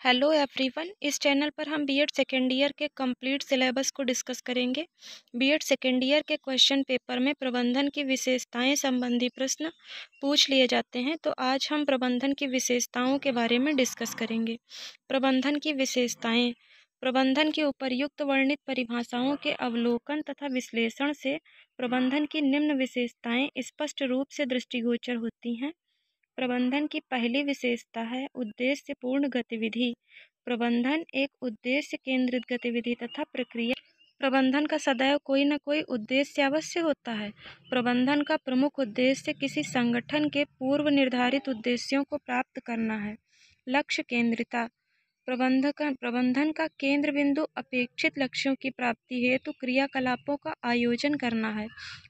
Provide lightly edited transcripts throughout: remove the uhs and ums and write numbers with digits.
Hello everyone. इस channel पर हम बीएड सेकेंड ईयर के कंप्लीट सिलेबस को डिस्कस करेंगे। बीएड सेकेंड ईयर के क्वेश्चन पेपर में प्रबंधन की विशेषताएं संबंधी प्रश्न पूछ लिए जाते हैं, तो आज हम प्रबंधन की विशेषताओं के बारे में डिस्कस करेंगे। प्रबंधन की विशेषताएं। प्रबंधन की उपर्युक्त वर्णित परिभाषाओं के अवलोकन तथा विश्लेषण से प्रबंधन की निम्न विशेषताएं स्पष्ट रूप से दृष्टिगोचर होती हैं। प्रबंधन की पहली विशेषता है उद्देश्यपूर्ण गतिविधि। प्रबंधन एक उद्देश्य केंद्रित गतिविधि तथा प्रक्रिया। प्रबंधन का सदैव कोई न कोई उद्देश्य अवश्य होता है। प्रबंधन का प्रमुख उद्देश्य किसी संगठन के पूर्व निर्धारित उद्देश्यों को प्राप्त करना है। लक्ष्य केंद्रिता। प्रबंधन का केंद्र बिंदु अपेक्षित लक्ष्यों की प्राप्ति हेतु क्रियाकलापों का आयोजन करना है।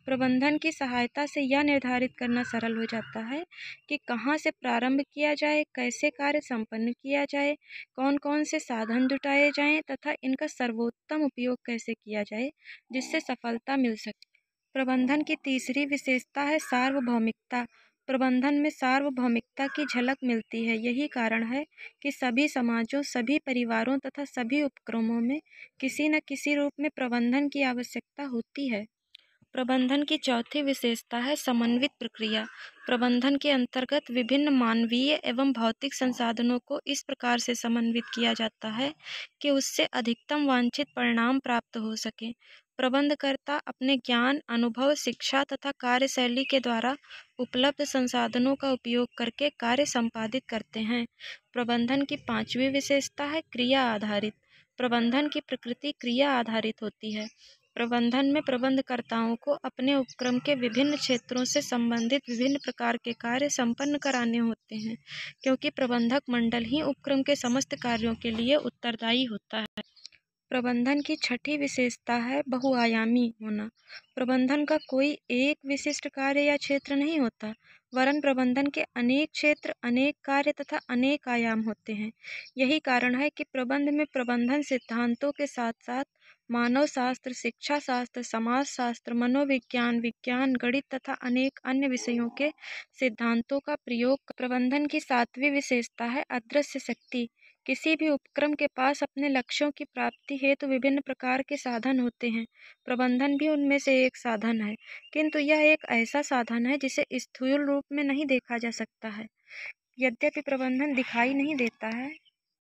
प्रबंधन की सहायता से यह निर्धारित करना सरल हो जाता है कि कहाँ से प्रारंभ किया जाए, कैसे कार्य संपन्न किया जाए, कौन कौन से साधन जुटाए जाएं तथा इनका सर्वोत्तम उपयोग कैसे किया जाए जिससे सफलता मिल सके। प्रबंधन की तीसरी विशेषता है सार्वभौमिकता। प्रबंधन में सार्वभौमिकता की झलक मिलती है। यही कारण है कि सभी समाजों, सभी परिवारों तथा सभी उपक्रमों में किसी न किसी रूप में प्रबंधन की आवश्यकता होती है। प्रबंधन की चौथी विशेषता है समन्वित प्रक्रिया। प्रबंधन के अंतर्गत विभिन्न मानवीय एवं भौतिक संसाधनों को इस प्रकार से समन्वित किया जाता है कि उससे अधिकतम वांछित परिणाम प्राप्त हो सके। प्रबंधकर्ता अपने ज्ञान, अनुभव, शिक्षा तथा कार्यशैली के द्वारा उपलब्ध संसाधनों का उपयोग करके कार्य संपादित करते हैं। प्रबंधन की पांचवी विशेषता है क्रिया आधारित। प्रबंधन की प्रकृति क्रिया आधारित होती है। प्रबंधन में प्रबंधकर्ताओं को अपने उपक्रम के विभिन्न क्षेत्रों से संबंधित विभिन्न प्रकार के कार्य संपन्न कराने होते हैं, क्योंकि प्रबंधक मंडल ही उपक्रम के समस्त कार्यों के लिए उत्तरदायी होता है। प्रबंधन की छठी विशेषता है बहुआयामी होना। प्रबंधन का कोई एक विशिष्ट कार्य या क्षेत्र नहीं होता, वरन प्रबंधन के अनेक क्षेत्र, अनेक कार्य तथा अनेक आयाम होते हैं। यही कारण है कि प्रबंध में प्रबंधन सिद्धांतों के साथ साथ मानव शास्त्र, शिक्षा शास्त्र, समाज शास्त्र, मनोविज्ञान, विज्ञान, गणित तथा अनेक अन्य विषयों के सिद्धांतों का प्रयोग। प्रबंधन की सातवीं विशेषता है अदृश्य शक्ति। किसी भी उपक्रम के पास अपने लक्ष्यों की प्राप्ति हेतु विभिन्न प्रकार के साधन होते हैं। प्रबंधन भी उनमें से एक साधन है, किंतु यह एक ऐसा साधन है जिसे स्थूल रूप में नहीं देखा जा सकता है। यद्यपि प्रबंधन दिखाई नहीं देता है,